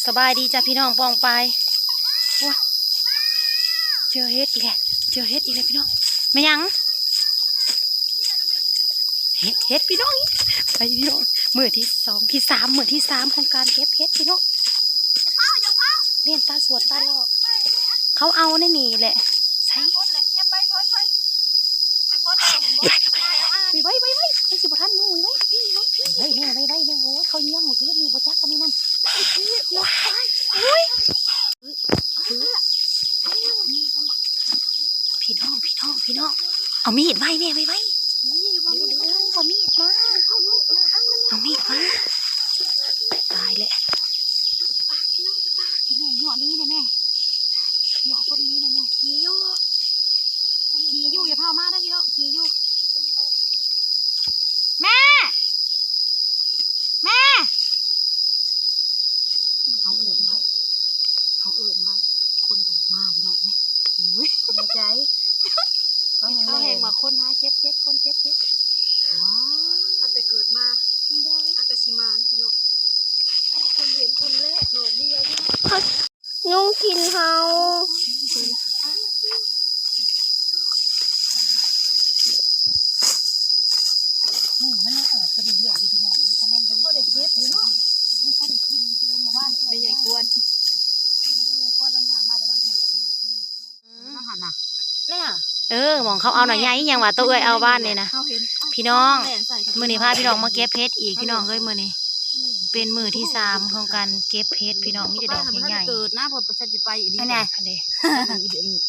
สบายดีจ้ะพี่น้องปองไปว้าเจอเฮ็ดอีกแล้วพี่น้องไม่ยังเฮ็ดพี่น้องไปพี่น้องมือที่สองที่สามมือที่สามของการเก็บเฮ็ดพี่น้องเลี้ยนตาสวดตาลอกเขาเอาในนี่แหละใช่ไว้ไอ้สิบทันมูไว้พี่น้องไว้เนี่ยโอ้ยเขาเยี่ยงหมดเลยมีโปรจักกันนี่นั่นโอ้ยพี่น้องเอามีดไว้เนี่ยไว้เอามีดมาตายเลยพี่น้องเหยาะนี้นะแม่เหยาะคนนี้นะแม่ขี่อยู่อย่าพามาได้พี่น้องขี่อยู่แม่เขาเอิ่นไว้คนกับมาพี่น้องไหมอุ้ยในใจเขาแหงมาคนหาเก็บคนเก็บว้าวถ้าจะเกิดมาอากาชิมานพี่น้องคนเห็นคนแรกหนอกเดียวยุงกินเฮามันออกกระดูกเดือดพี่น้องเลยคะแนนดูก็ได้เก็บอยู่เนาะมันก็ได้กินเพื่อนมาบ้านไม่ใหญ่ควรบางอย่างมาได้บางทีมาหันน่ะเนี่ยมองเขาเอาหน่อยใหญ่ยังว่าตัวเอาบ้านเลยนะพี่น้องมือนี้พาพี่น้องมาเก็บเพชรอีกพี่น้องเอ้ยมือนี้เป็นมือที่สามของการเก็บเพชรพี่น้องมีแต่ดอกใหญ่ๆเกิดนะพอฉันจะไปอีกนี่ไง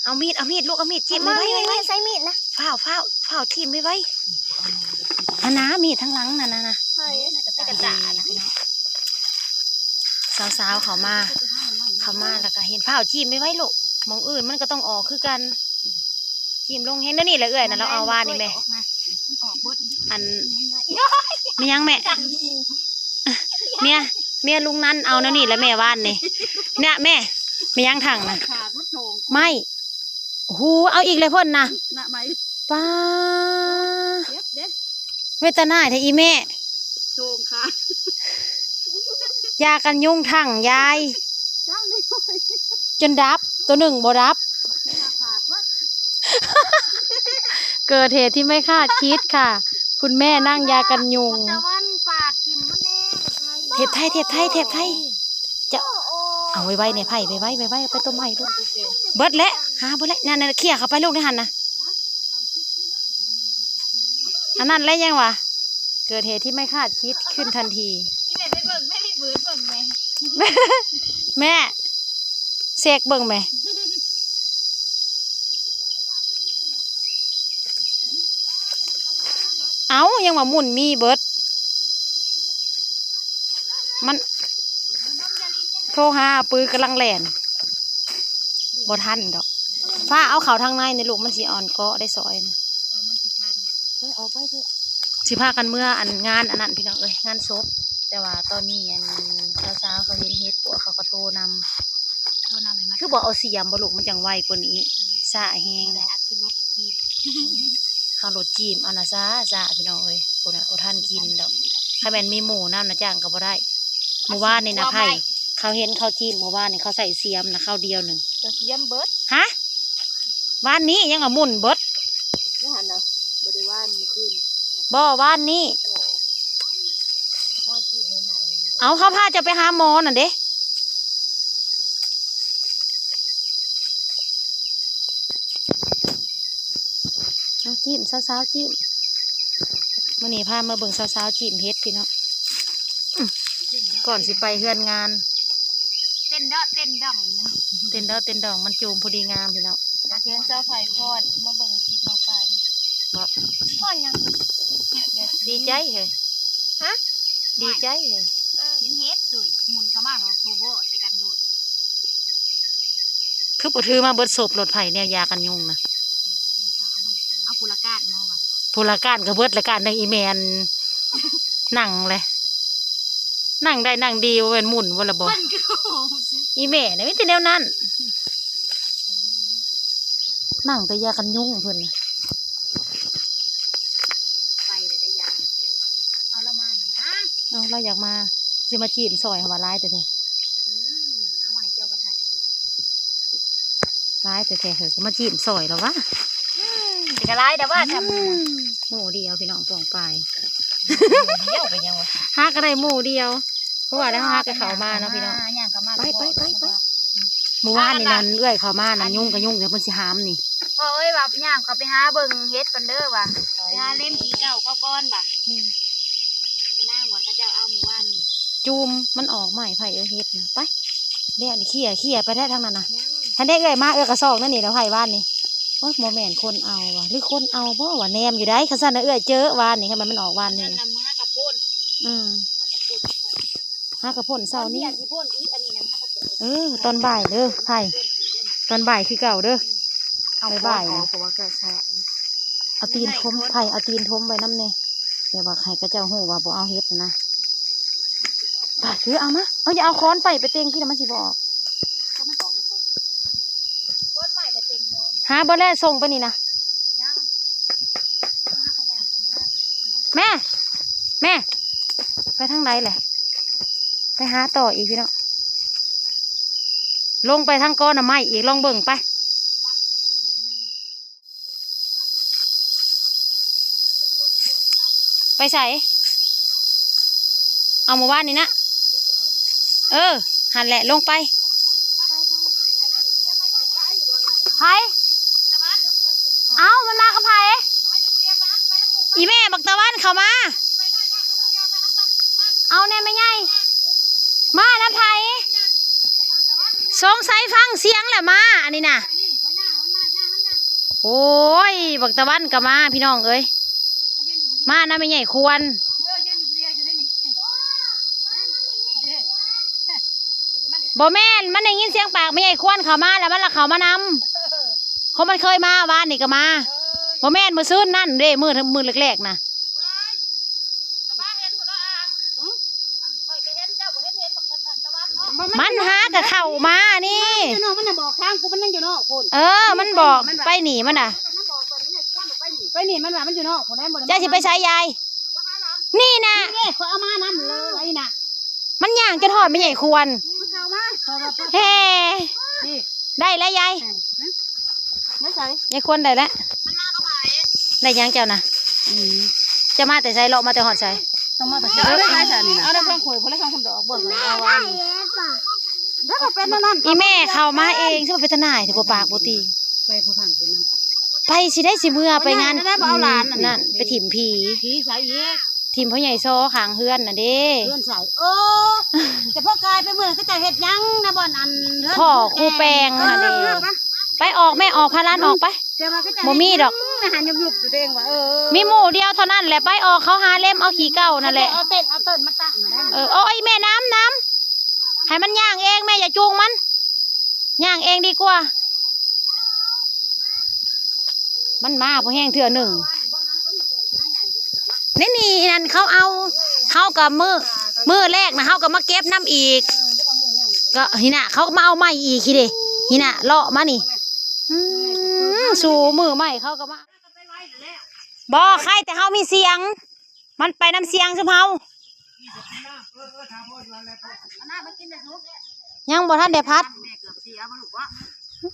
เอามีดลูกเอามีดจิ้มไว้ใช้มีดนะฝ้าจิ้มไว้นะมีดทั้งหลังน่ะในกระดาษนะพี่น้องสาวๆเขามาแล้วก็เห็นฝ้าจิ้มไว้ลูกมองอื่นมันก็ต้องออกคือกันจิ้มลงเห็นนี่แหละนะเราเอาว่านี่แม่อันมียังแม่เมียลุงนั่นเอาแล้วนี่แล้วแม่ว่านนี่เนี่ยแม่มียังถังนะไม่หูเอาอีกเลยพ่นนะป้าเวทนาไทยอีแม่ยากันยุงถังยายจนดับตัวหนึ่งบ่ดับเกิดเหตุที่ไม่คาดคิดค่ะคุณแม่นั่งยากันยุงเทปไทยจะเอาไว้ในไผ่ไปต้มไม้ลูกเบิดแล้วหาเบิดแล้วนั่นเขี่ยเข้าไปลูกในหันนะอันนั้นแล้วยังวะเกิดเหตุที่ไม่คาดคิดขึ้นทันทีแม่เสกเบิ่งไหมเอายังว่ามุ่นมีเบิดมันโทรหาปืนกำลังแหลนบ่ทันดอกฟ้าเอาเขาทางในในลูกมันสีอ่อนเกาะได้ซอยนะออกไปเถอะสิพากันเมื่ออันงานอันนั้นพี่น้องงานศพแต่ว่าตอนนี้อันสาวๆเขาเห็นเฮ็ดปวดเขาก็โทรนำคือบอกเอาเสียมบ่ลูกมันจังไวกว่านี้ซาแห้งเขารถจีมเอานะซาพี่น้องคนน่ะท่านกินดอกถ้าแม่นมีหมูน้ำนะจ้างก็บ่ได้หมู่บ้านนี่นะไผ่เขาเห็นเขาจีมหมู่บ้านนี่เขาใส่เสียมนะข้าวเดียวหนึ่งเสียมเบิดฮะบ้านนี้ยังมุ่นเบิดไม่หันนะบริวารเมื่อคืนบ่บ้านนี้เอาเขาพาจะไปหาหมอน่ะเด้จิ้มสาวๆจิ้มมื่อนี้พามาเบิ่งสาวๆจิ้มเฮ็ดพี่น้องก่อนสิไปเฮือนงานเต้นดองเนาะเต้นดองมันจูมพอดีงามพี่น้องเพื่อนเจ้าไผ่พอดมาเบิ่งคลิปน้องป่าดิพอดยังดีใจเลยฮะดีใจเลยเห็นเฮ็ดสุยหมุนเข้ามาโบใส่กันดูดคือปถือมาเบิดศพรถไผ่แนวยากันยุงนะเอาปุระกาดมาว่ะปุระกาดกับเบิดละกาดในอีเมนนั่งเลยนั่งได้นั่งดีว่าเป็นหมุนวันละบออีเมนเนี่ยไม่ติดแนวนั้นนั่งแต่ยากันยุงเพื่อนไปเลยได้ยาเอาละมาเราอยากมาจะมาจีบซอยเขามาไล่แต่เนี่ย ร้ายแต่เหอะก็มาจิ้มซอยแล้ววะ สิกระไรแต่ว่าทำ หมูเดียวพี่น้องปองไป เดี่ยวไปยังวะ ฮักก็ได้หมูเดียวเพราะว่าได้ฮักกับเขามาเนาะพี่น้อง ย่างเขามา ไปหมู่ว่านนี่นั่นเอื้อยเขามานั่นยุ่งกับยุ่งเดี๋ยวเพิ่นสิหามนี่ พ่อเอ้ยแบบย่างเขาไปหาเบิ่งเฮ็ดกันเด้อว่ะไปหาเล่มผีเก่าเข้าก้อนว่ะไปนั่งว่าก็เจ้าเอาหมู่บ้านนี่ จูมมันออกใหม่ไผ่เฮ็ดนะไปเดี๋ยวนี่เขี่ยไปได้ทางนั้นนะท่านได้เอื้อยมาเอื้อกระซอกนั่นนี่แล้วไผ่ว่านนี่โอ้ยโมแมนคนเอาว่ะหรือคนเอาเพราะว่าแนมอยู่ได้คันซั่นน่ะเอื้อยเจอวานนี่ทำไมมันออกวานนี่ นั่นน่ะมากับพ่น หากระพ่นเช้านี้ ที่พ่นอีอันนี้นะมากับ ตอนบ่ายเด้อไผ่ตอนบ่ายคือเก่าเด้อ บ่ายๆนะ เพราะว่าก็ใช่ เอาตีนทมไผ่เอาตีนทมไว้น้ำเน่แต่ว่าใครก็เจ้าหูว่าบ่เอาเฮ็ดนะไปถือเอามาเอาอย่าเอาค้อนไปเต็งที่นั่นมันสิบ่ออก ก็มันออกมาคนพ่นใหม่แต่เต็มโดน หาบ่ได้ส่งไปนี่นะ ย่างมาขยันกันนะ แม่ไปทางไหนแหละไปหาต่ออีกพี่น้องลงไปทางก้อนน่ะไม้อีกลองเบิ่งไปไปใส่เอามาว่านนี่นะหันแหละลงไปไผเอามันมากับไผอีแม่บักตะวันเข้ามาเอาแน่ไม่ไงมาน้ำไผสงสัยฟังเสียงแหละมาอันนี้นะโอ้ยบักตะวันกับมาพี่น้องเอ้ยมานะไม่ใหญ่ควรบ่แม่นมันได้ยินเสียงปากไม่ใหญ่ควรเข้ามาแล้วมันละเข้ามานำเขามันเคยมาวานนี่ก็มาบ่แม่นมือซื้อนั่นเด้มือแรกๆนะมันหากับเข่ามานี่ มันจะบอกข้างกูมันนั่งอยู่นอกคน มันบอกไปหนีมันอ่ะ ไปนี่มันว่ามันอยู่นอกคนได้หมด จะสิไปใช้ยายนี่นะ นี่เขาเอามานั่นเลยนะ มันย่างจนหอดไม่ใหญ่ควร มันเข้ามา เฮ้ได้แล้วยาย ไม่ใส่ ยายควรได้แล้ว มันมาก็ไป ได้ยังเจ้านะจะมาแต่ใช้เลาะมาแต่หอดใช้ ต้องมาแต่เอาได้ใช่นี่นะเอาได้ข้างขวยพอได้ข้างคำดอกบ่นเอาวันแล้วก็เป็นนั่น อีแม่เข้ามาเองใช่ป่ะเป็นทนายถือปากปกติ ไปผู้พันคนนั้น ไปสิได้สิเมื่อไปงาน ได้เอาหลาน นั่นไปถิ่มผี ผีใส่เย็ด ถิ่มพ่อใหญ่โซ่ขางเฮือนน่ะเด้ เพื่อนใส่โอ้แต่พ่อกายไปเมื่อก็จะเห็ดยังนะบ่อนอัน พ่อครูแปลงน่ะเด้ไปออกแม่ออกพาร้านออกไป บ่มีดอก อาหารยุบๆอยู่เองว่ามีหมู่เดียวเท่านั้นแหละไปออกเขาหาเล่มเอาขี้เก่านั่นแหละ เอาเต้นมาตั้งได้ โอ้ยแม่น้ำให้มันย่างเองแม่อย่าจูงมันย่างเองดีกว่ามันมาพอแห้งเถื่อหนึ่งนี่นั่นเขากับมือแรกนะเขากับมาเก็บน้ำอีกก็หินะเขามาเอาไม้อีกทีเดีหินะเลาะมานี่สูมือไม้เขากับมาบ่ใครแต่เขามีเสียงมันไปน้ำเสียงใช่ไหมยังบ่ท่านได้พัด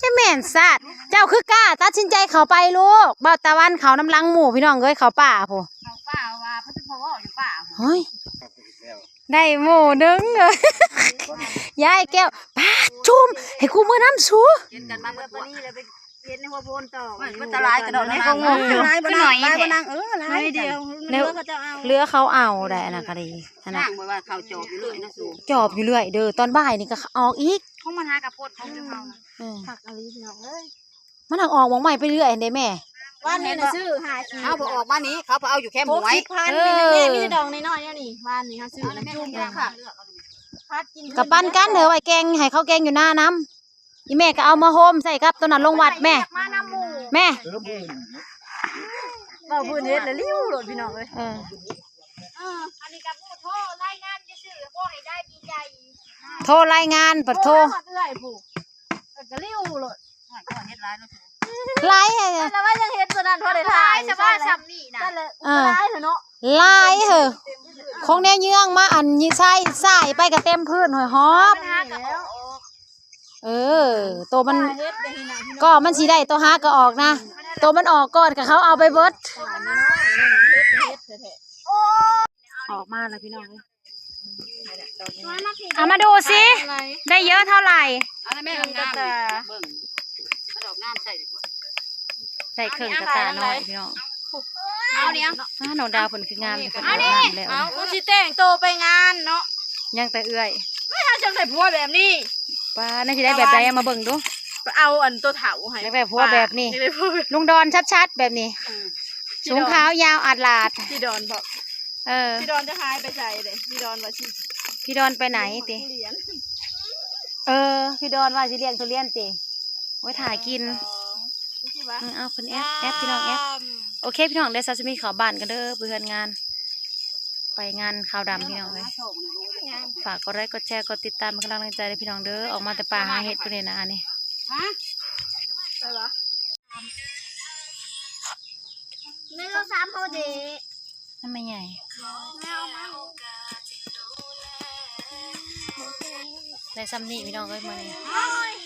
จะแม่นสัตว์เจ้าคือกล้าตัดสินใจเข้าไปลูกบ่าวตะวันเขาน้ำลังหมู่พี่น้องเอ้ยเขาป่าผู้ เขาป่าว่าพระเจ้าพ่ออยู่ป่า เฮ้ยได้หมู่นึงเลยยายแก้วป้าจุ่มให้กูมือน้ำสู เห็นกันมาเมื่อนี้เลยไปเห็นในหัวโพนต่อมันตรายกระโดดในของงูตรายบ่นั่งบ่นั่งลายเดียวเรือเขาจะเอา เรือเขาเอาได้นะก็ดีนั่น นั่ น่ะ งบ่ว่าเขาจอบอยู่เลยนะสู จอบอยู่เรื่อยเด้อตอนบ่ายนี่ก็ออกอีก เขามาหากระโพดของเฮา ผัก อะไรพี่น้องเอ้ย มันทางออกมองใหม่ไปเรื่อยเด้แม่ วันนี้น่ะซื้อ50เอาบ่ออกมานี้เขาเอาอยู่แค่หมูไว้ เออ แม่มีดอกน้อยๆนี่วันนี้เขาซื้อน้ำจุ่มค่ะพัดกิน กับปั้นกันเถอะไว้แกงให้เขาแกงอยู่หน้าน้ำอีแม่ก็เอามาโฮมใส่ครับตัวนั้นลงวัดแม่ มาน้ำหมู แม่ เอาพื้นเฮ็ดแล้วลิ้วโลดพี่น้องเอ้ยอันนี้กับผู้โทรรายงานจะซื้อพวกให้ได้ดีใจ โทรรายงานปัดโทร เอื้อยผู้ก็ลิ้วโลดก็เฮ็ดหลายแล้ว ไล่ แต่ว่ายังเฮ็ดตัวนั้นพอได้ถ่ายสบายซ้ำนี่นะนั่นแหละหลายเนาะ ไล่เหอะคงแนวเยื่องมาอันยี่ใส่ไปกับเต็มพื้นหอยหอบ เออตัวมันก็มันสิได้ตัวหาก็ออกนะตัวมันออกก่อนกับเขาเอาไปเบิดออกมาแล้วพี่น้องเอามาดูสิได้เยอะเท่าไหร่ อะไรแม่งามเบิ่งมาดอกงามใส่ดีกว่า ได้เครื่องกระตาน้อยพี่น้อง เอาเนี่ย น้องดาวผลคืองามเลยผล เอา งา นี่ มแล้ว เอากูสิแต่งโตไปงานเนาะ ยังแต่เอื้อย ไม่ทำจังใส่ผัวแบบนี้ ป้าน่าจะได้แบบใดเอามาเบิ่งดู เอาอันตัวเถาให้ อยากได้ผัวแบบนี้ลุงดอนชัดๆแบบนี้สูงขาวยาวอาดลาด พี่ดอนบอก พี่ดอนจะหายไปใส่เลยพี่ดอนว่าสิ พี่ดอนไปไหนติพี่ดอนว่าสิเลี้ยงทุเรียนติไว้ถ่ายกินเอาคนแอปพี่น้องแอปโอเคพี่น้องเดี๋ยวจะมีข่าวบ้านกันเด้อเพื่อนงานไปงานข่าวดำพี่น้องเลยฝากกดไลค์กดแชร์กดติดตามเป็นกำลังใจให้พี่น้องเด้อออกมาแต่ป่าหาเห็ดพวกนี้นะอันนี้ ไปวะไม่ต้องซ้ำเขาดิ นั่นไม่ใหญ่ได้ซ้ำนี่พี่น้องเอ้ยมาเนี่ย